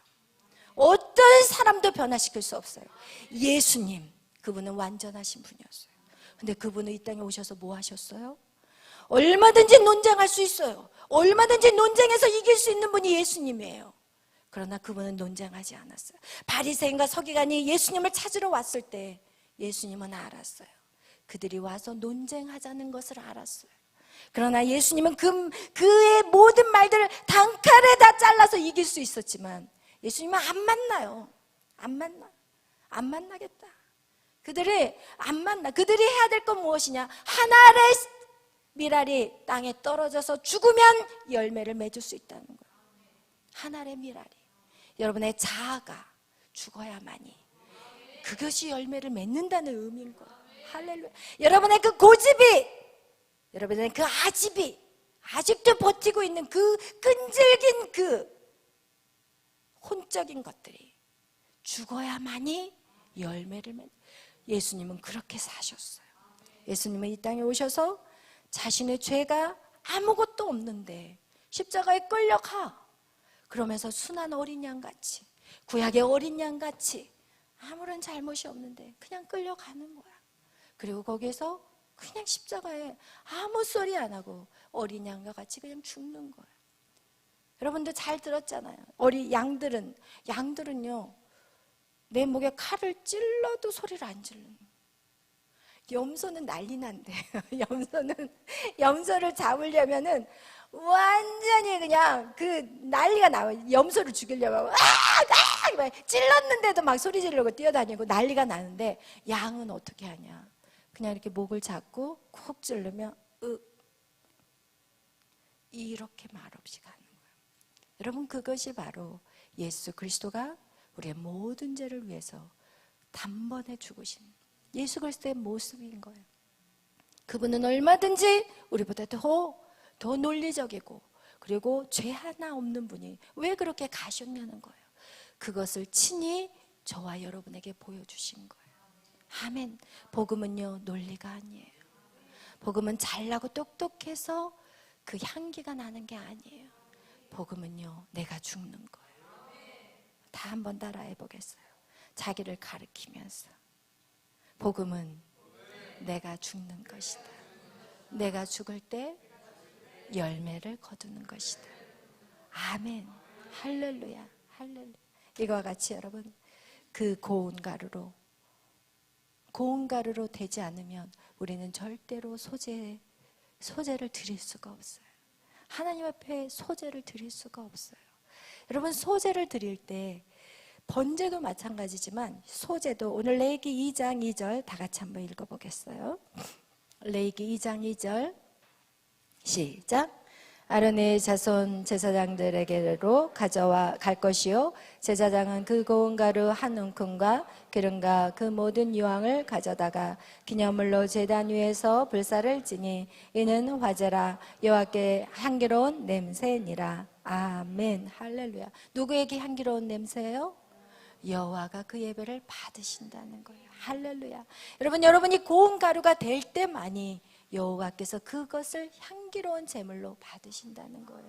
어떤 사람도 변화시킬 수 없어요. 예수님 그분은 완전하신 분이었어요. 근데 그분은 이 땅에 오셔서 뭐 하셨어요? 얼마든지 논쟁할 수 있어요. 얼마든지 논쟁해서 이길 수 있는 분이 예수님이에요. 그러나 그분은 논쟁하지 않았어요. 바리새인과 서기관이 예수님을 찾으러 왔을 때 예수님은 알았어요. 그들이 와서 논쟁하자는 것을 알았어요. 그러나 예수님은 그의 모든 말들을 단칼에 다 잘라서 이길 수 있었지만 예수님은 안 만나요. 안 만나겠다. 그들이 안 만나. 그들이 해야 될 건 무엇이냐? 한 알의 밀알이 땅에 떨어져서 죽으면 열매를 맺을 수 있다는 거예요. 한 알의 밀알이. 여러분의 자아가 죽어야만이 그것이 열매를 맺는다는 의미인 거예요. 할렐루야. 여러분의 그 고집이, 여러분의 그 아집이 아직도 버티고 있는 그 끈질긴 그 혼적인 것들이 죽어야만이 열매를 맺는. 예수님은 그렇게 사셨어요. 예수님은 이 땅에 오셔서 자신의 죄가 아무것도 없는데 십자가에 끌려가. 그러면서 순한 어린 양같이, 구약의 어린 양같이 아무런 잘못이 없는데 그냥 끌려가는 거야. 그리고 거기에서 그냥 십자가에 아무 소리 안 하고 어린 양과 같이 그냥 죽는 거야. 여러분들 잘 들었잖아요. 양들은요 내 목에 칼을 찔러도 소리를 안 지르는 거예요. 염소는 난리 난대요. 염소를 잡으려면은 완전히 그냥 그 난리가 나와요. 염소를 죽이려고 찔렀는데도 막 소리 지르고 뛰어다니고 난리가 나는데 양은 어떻게 하냐? 그냥 이렇게 목을 잡고 콕 찌르면 이렇게 말없이 가는 거예요. 여러분 그것이 바로 예수 그리스도가 우리의 모든 죄를 위해서 단번에 죽으신 예수 그리스도의 모습인 거예요. 그분은 얼마든지 우리보다 더 논리적이고 그리고 죄 하나 없는 분이 왜 그렇게 가셨냐는 거예요. 그것을 친히 저와 여러분에게 보여주신 거예요. 아멘. 복음은요 논리가 아니에요. 복음은 잘나고 똑똑해서 그 향기가 나는 게 아니에요. 복음은요 내가 죽는 거예요. 다 한번 따라해 보겠어요. 자기를 가리키면서 복음은 내가 죽는 것이다. 내가 죽을 때 열매를 거두는 것이다. 아멘. 할렐루야. 할렐루야. 이거와 같이 여러분 그 고운 가루로 되지 않으면 우리는 절대로 소재를 드릴 수가 없어요. 하나님 앞에 소재를 드릴 수가 없어요. 여러분 소재를 드릴 때 번제도 마찬가지지만 소재도 오늘 레위기 2장 2절 다 같이 한번 읽어보겠어요. 레위기 2장 2절 시작. 아론의 자손 제사장들에게로 가져와 갈 것이요 제사장은 그 고운 가루 한 움큼과 기름과 그 모든 유황을 가져다가 기념물로 제단 위에서 불사를 지니 이는 화제라 여호와께 향기로운 냄새니라. 아멘. 할렐루야. 누구에게 향기로운 냄새예요? 여호와가 그 예배를 받으신다는 거예요. 할렐루야. 여러분이 고운 가루가 될 때만이 여호와께서 그것을 향기로운 제물로 받으신다는 거예요.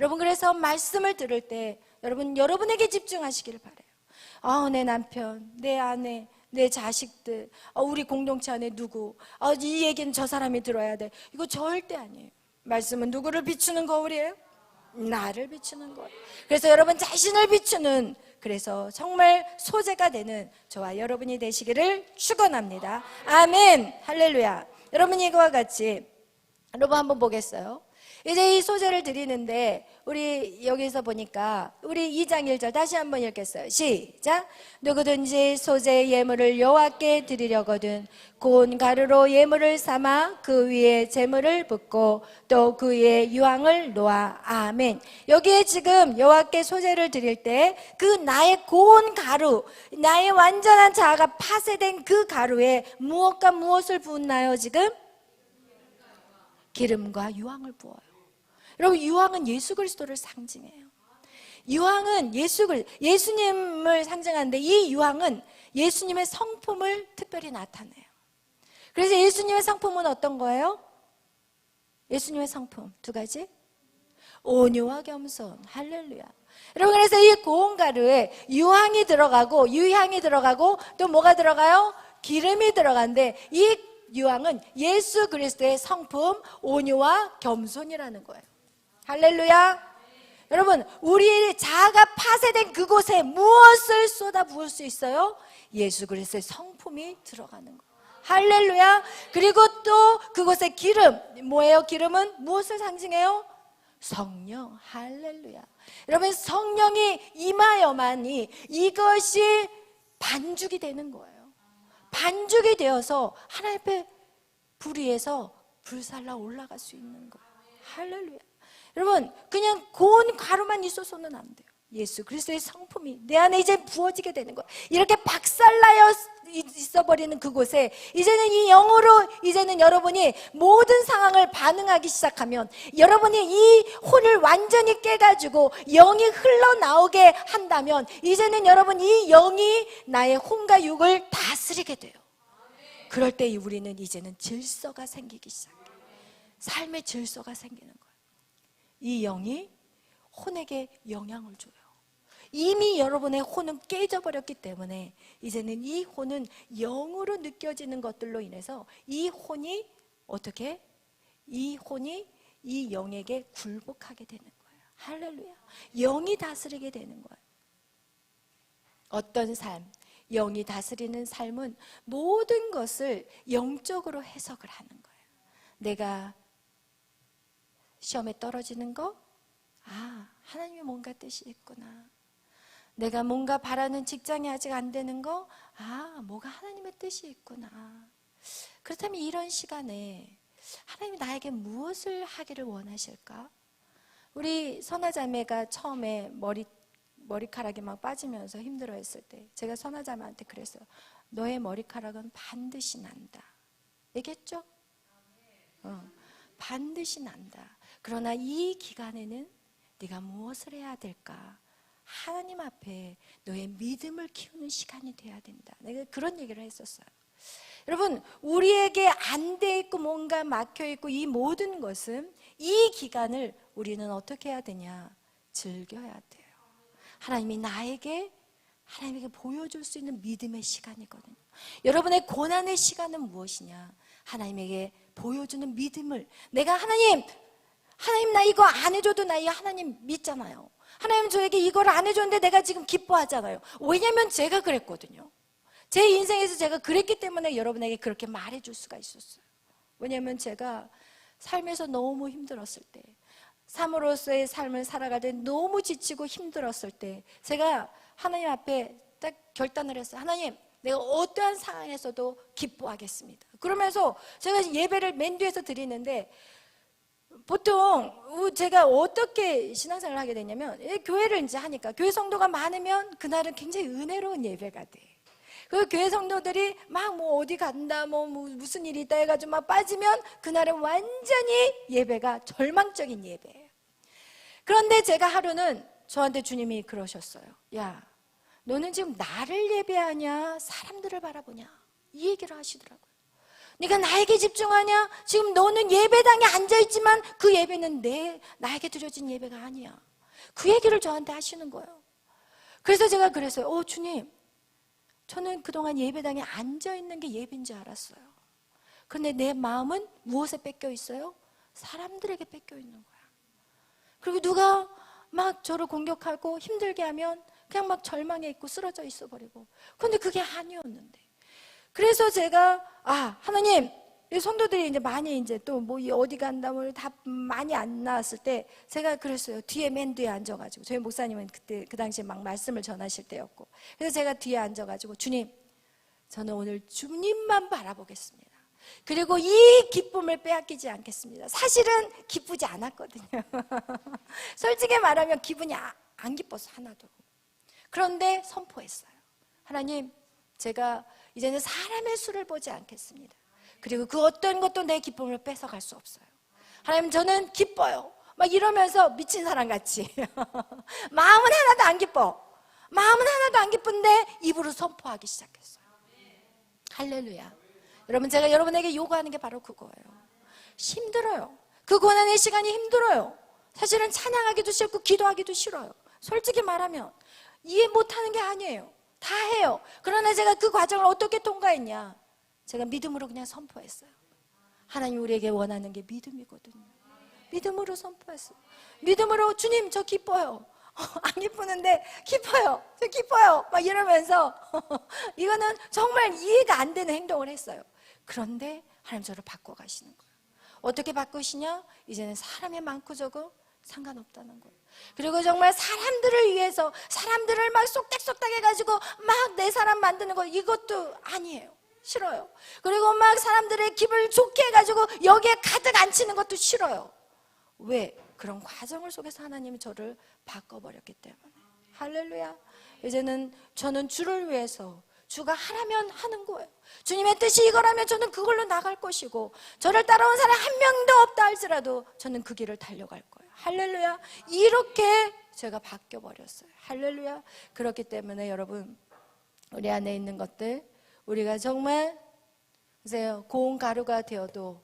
여러분 그래서 말씀을 들을 때 여러분에게 집중하시기를 바라요. 내 남편, 내 아내, 내 자식들, 우리 공동체 안에 누구, 이 얘기는 저 사람이 들어야 돼. 이거 절대 아니에요. 말씀은 누구를 비추는 거울이에요? 나를 비추는 거예요. 그래서 여러분 자신을 비추는 그래서 정말 소재가 되는 저와 여러분이 되시기를 축원합니다. 아멘. 할렐루야. 여러분 이거와 같이 여러분 한번 보겠어요. 이제 이 소재를 드리는데 우리 여기서 보니까 우리 2장 1절 다시 한번 읽겠어요. 시작. 누구든지 소재 예물을 여호와께 드리려거든 고운 가루로 예물을 삼아 그 위에 제물을 붓고 또 그 위에 유황을 놓아. 아멘. 여기에 지금 여호와께 소재를 드릴 때 그 나의 고운 가루, 나의 완전한 자아가 파쇄된 그 가루에 무엇과 무엇을 붓나요? 지금 기름과 유황을 부어요. 여러분, 유황은 예수 그리스도를 상징해요. 유황은 예수님을 상징하는데, 이 유황은 예수님의 성품을 특별히 나타내요. 그래서 예수님의 성품은 어떤 거예요? 예수님의 성품 두 가지. 온유와 겸손. 할렐루야. 여러분, 그래서 이 고운 가루에 유황이 들어가고 유향이 들어가고 또 뭐가 들어가요? 기름이 들어간데, 이 유황은 예수 그리스도의 성품 온유와 겸손이라는 거예요. 할렐루야. 여러분, 우리의 자아가 파쇄된 그곳에 무엇을 쏟아 부을 수 있어요? 예수 그리스도의 성품이 들어가는 거예요. 할렐루야. 그리고 또 그곳에 기름, 뭐예요? 기름은 무엇을 상징해요? 성령. 할렐루야. 여러분, 성령이 임하여만이 이것이 반죽이 되는 거예요. 반죽이 되어서 하나님 앞에 불 위에서 불살라 올라갈 수 있는 거예요. 할렐루야. 여러분, 그냥 고운 가루만 있어서는 안 돼요. 예수 그리스도의 성품이 내 안에 이제 부어지게 되는 거예요. 이렇게 박살나여 있어버리는 그곳에 이제는 이 영으로 이제는 여러분이 모든 상황을 반응하기 시작하면, 여러분이 이 혼을 완전히 깨가지고 영이 흘러나오게 한다면, 이제는 여러분 이 영이 나의 혼과 육을 다스리게 돼요. 그럴 때 우리는 이제는 질서가 생기기 시작해요. 삶의 질서가 생기는 거예요. 이 영이 혼에게 영향을 줘요. 이미 여러분의 혼은 깨져버렸기 때문에 이제는 이 혼은 영으로 느껴지는 것들로 인해서 이 혼이 어떻게? 이 혼이 이 영에게 굴복하게 되는 거예요. 할렐루야. 영이 다스리게 되는 거예요. 어떤 삶? 영이 다스리는 삶은 모든 것을 영적으로 해석을 하는 거예요. 내가 시험에 떨어지는 거? 아, 하나님의 뭔가 뜻이 있구나. 내가 뭔가 바라는 직장이 아직 안 되는 거? 아, 뭐가 하나님의 뜻이 있구나. 그렇다면 이런 시간에 하나님이 나에게 무엇을 하기를 원하실까? 우리 선화자매가 처음에 머리카락이 막 빠지면서 힘들어했을 때 제가 선화자매한테 그랬어요. 너의 머리카락은 반드시 난다. 얘기했죠? 반드시 난다. 그러나 이 기간에는 네가 무엇을 해야 될까? 하나님 앞에 너의 믿음을 키우는 시간이 돼야 된다. 내가 그런 얘기를 했었어요. 여러분, 우리에게 안 돼 있고 뭔가 막혀 있고 이 모든 것은 이 기간을 우리는 어떻게 해야 되냐? 즐겨야 돼요. 하나님에게 보여줄 수 있는 믿음의 시간이거든요. 여러분의 고난의 시간은 무엇이냐? 하나님에게 보여주는 믿음을, 내가 하나님 나 이거 안 해줘도 나 이 하나님 믿잖아요. 하나님 저에게 이걸 안 해줬는데 내가 지금 기뻐하잖아요. 왜냐면 제가 그랬거든요. 제 인생에서 제가 그랬기 때문에 여러분에게 그렇게 말해줄 수가 있었어요. 왜냐면 제가 삶에서 너무 힘들었을 때, 삶으로서의 삶을 살아가되 너무 지치고 힘들었을 때 제가 하나님 앞에 딱 결단을 했어요. 하나님, 내가 어떠한 상황에서도 기뻐하겠습니다. 그러면서 제가 예배를 맨 뒤에서 드리는데, 보통 제가 어떻게 신앙생활을 하게 되냐면, 교회를 이제 하니까 교회 성도가 많으면 그날은 굉장히 은혜로운 예배가 돼. 그 교회 성도들이 막 뭐 어디 간다, 뭐 무슨 일이 있다 해가지고 막 빠지면 그날은 완전히 예배가 절망적인 예배예요. 그런데 제가 하루는 저한테 주님이 그러셨어요. 야, 너는 지금 나를 예배하냐 사람들을 바라보냐, 이 얘기를 하시더라고요. 네가 나에게 집중하냐? 지금 너는 예배당에 앉아있지만 그 예배는 나에게 드려진 예배가 아니야. 그 얘기를 저한테 하시는 거예요. 그래서 제가 그랬어요. 주님, 저는 그동안 예배당에 앉아있는 게 예배인 줄 알았어요. 그런데 내 마음은 무엇에 뺏겨 있어요? 사람들에게 뺏겨 있는 거야. 그리고 누가 막 저를 공격하고 힘들게 하면 그냥 막 절망해 있고 쓰러져 있어 버리고. 그런데 그게 아니었는데. 그래서 제가 하나님, 이 성도들이 이제 많이 이제 또 뭐 어디 간다 뭐 다 많이 안 나왔을 때 제가 그랬어요. 뒤에 맨 뒤에 앉아가지고 저희 목사님은 그때 그 당시에 막 말씀을 전하실 때였고 그래서 제가 뒤에 앉아가지고 주님 저는 오늘 주님만 바라보겠습니다. 그리고 이 기쁨을 빼앗기지 않겠습니다. 사실은 기쁘지 않았거든요. 솔직히 말하면 기분이 안 기뻤어 하나도. 그런데 선포했어요. 하나님 제가 이제는 사람의 수를 보지 않겠습니다. 그리고 그 어떤 것도 내 기쁨을 뺏어갈 수 없어요. 하나님 저는 기뻐요. 막 이러면서 미친 사람 같이 마음은 하나도 안 기뻐. 마음은 하나도 안 기쁜데 입으로 선포하기 시작했어요. 할렐루야. 여러분 제가 여러분에게 요구하는 게 바로 그거예요. 힘들어요. 그 고난의 시간이 힘들어요. 사실은 찬양하기도 싫고 기도하기도 싫어요. 솔직히 말하면 이해 못하는 게 아니에요. 다 해요. 그러나 제가 그 과정을 어떻게 통과했냐, 제가 믿음으로 그냥 선포했어요. 하나님 우리에게 원하는 게 믿음이거든요. 믿음으로 선포했어요. 믿음으로 주님 저 기뻐요. 안 기쁘는데 기뻐요. 저 기뻐요. 막 이러면서 이거는 정말 이해가 안 되는 행동을 했어요. 그런데 하나님 저를 바꿔가시는 거예요. 어떻게 바꾸시냐? 이제는 사람이 많고 적고 상관없다는 거예요. 그리고 정말 사람들을 위해서 사람들을 막 쏙닥쏙닥 해가지고 막 내 사람 만드는 거 이것도 아니에요. 싫어요. 그리고 막 사람들의 기분을 좋게 해가지고 여기에 가득 앉히는 것도 싫어요. 왜? 그런 과정을 속에서 하나님이 저를 바꿔버렸기 때문에. 할렐루야. 이제는 저는 주를 위해서 주가 하라면 하는 거예요. 주님의 뜻이 이거라면 저는 그걸로 나갈 것이고 저를 따라온 사람 한 명도 없다 할지라도 저는 그 길을 달려갈 거예요. 할렐루야. 이렇게 제가 바뀌어버렸어요. 할렐루야. 그렇기 때문에 여러분 우리 안에 있는 것들 우리가 정말 보세요. 고운 가루가 되어도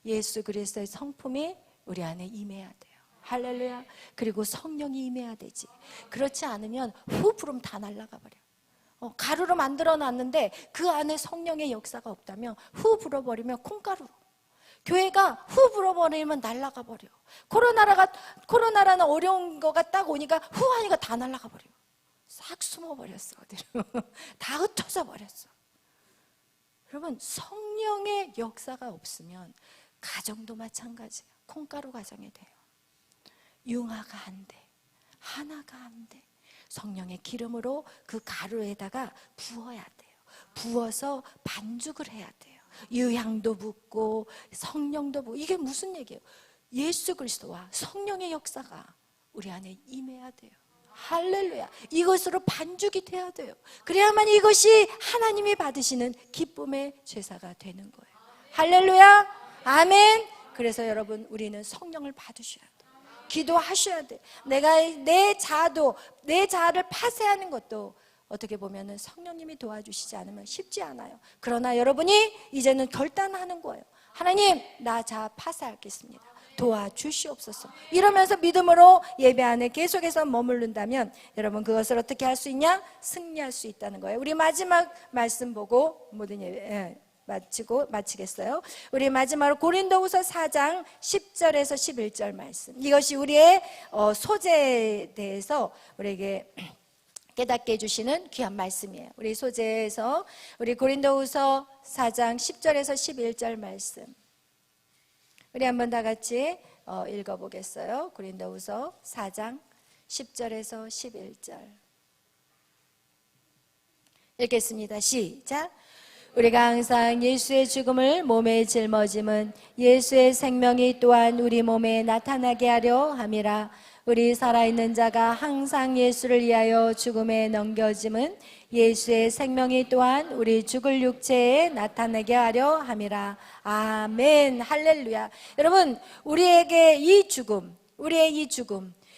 예수 그리스도의 성품이 우리 안에 임해야 돼요. 할렐루야. 그리고 성령이 임해야 되지. 그렇지 않으면 후 부르면 다 날아가 버려. 가루로 만들어 놨는데 그 안에 성령의 역사가 없다면 후 불어버리면 콩가루로. 교회가 후 불어버리면 날아가 버려. 코로나라는 어려운 거가 딱 오니까 후 하니까 다 날아가 버려. 싹 숨어버렸어 어디로. 다 흩어져 버렸어. 여러분 성령의 역사가 없으면 가정도 마찬가지예요. 콩가루 가정이 돼요. 융화가 안 돼. 하나가 안 돼. 성령의 기름으로 그 가루에다가 부어야 돼요. 부어서 반죽을 해야 돼요. 유향도 붓고 성령도 붓고. 이게 무슨 얘기예요? 예수 그리스도와 성령의 역사가 우리 안에 임해야 돼요. 할렐루야. 이것으로 반죽이 돼야 돼요. 그래야만 이것이 하나님이 받으시는 기쁨의 제사가 되는 거예요. 할렐루야. 아멘. 그래서 여러분 우리는 성령을 받으셔야 돼요. 기도하셔야 돼요. 내가 내 자아를 파쇄하는 것도 어떻게 보면 성령님이 도와주시지 않으면 쉽지 않아요. 그러나 여러분이 이제는 결단하는 거예요. 하나님 나 자아 파쇄하겠습니다. 도와주시옵소서. 이러면서 믿음으로 예배 안에 계속해서 머무른다면 여러분 그것을 어떻게 할 수 있냐? 승리할 수 있다는 거예요. 우리 마지막 말씀 보고 모든 예배 마치겠어요. 우리 마지막으로 고린도후서 4장 10절에서 11절 말씀. 이것이 우리의 소재에 대해서 우리에게 깨닫게 해주시는 귀한 말씀이에요. 우리 소재에서 우리 고린도후서 4장 10절에서 11절 말씀. 우리 한번 다 같이 읽어보겠어요. 고린도후서 4장 10절에서 11절 읽겠습니다. 시작. 우리가 항상 예수의 죽음을 몸에 짊어짐은 예수의 생명이 또한 우리 몸에 나타나게 하려 함이라. 우리 살아있는 자가 항상 예수를 위하여 죽음에 넘겨짐은 예수의 생명이 또한 우리 죽을 육체에 나타나게 하려 함이라. 아멘. 할렐루야. 여러분 우리에게 이 죽음,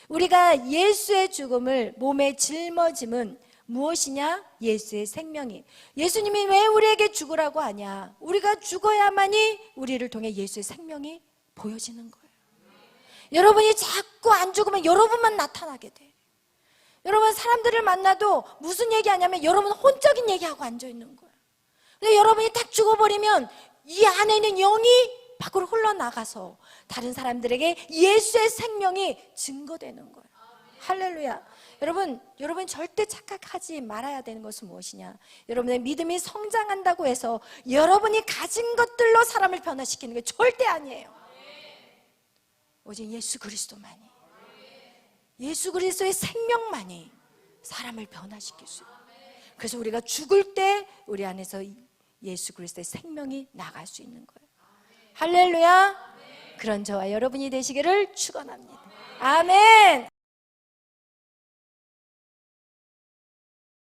우리가 예수의 죽음을 몸에 짊어짐은 무엇이냐? 예수의 생명이. 예수님이 왜 우리에게 죽으라고 하냐? 우리가 죽어야만이 우리를 통해 예수의 생명이 보여지는 거예요. 여러분이 자꾸 안 죽으면 여러분만 나타나게 돼. 여러분 사람들을 만나도 무슨 얘기하냐면 여러분 혼적인 얘기하고 앉아있는 거예요. 근데 여러분이 딱 죽어버리면 이 안에 있는 영이 밖으로 흘러나가서 다른 사람들에게 예수의 생명이 증거되는 거예요. 할렐루야. 여러분 절대 착각하지 말아야 되는 것은 무엇이냐? 여러분의 믿음이 성장한다고 해서 여러분이 가진 것들로 사람을 변화시키는 게 절대 아니에요. 오직 예수 그리스도만이, 예수 그리스도의 생명만이 사람을 변화시킬 수 있어요. 그래서 우리가 죽을 때 우리 안에서 예수 그리스도의 생명이 나갈 수 있는 거예요. 할렐루야. 그런 저와 여러분이 되시기를 축원합니다. 아멘.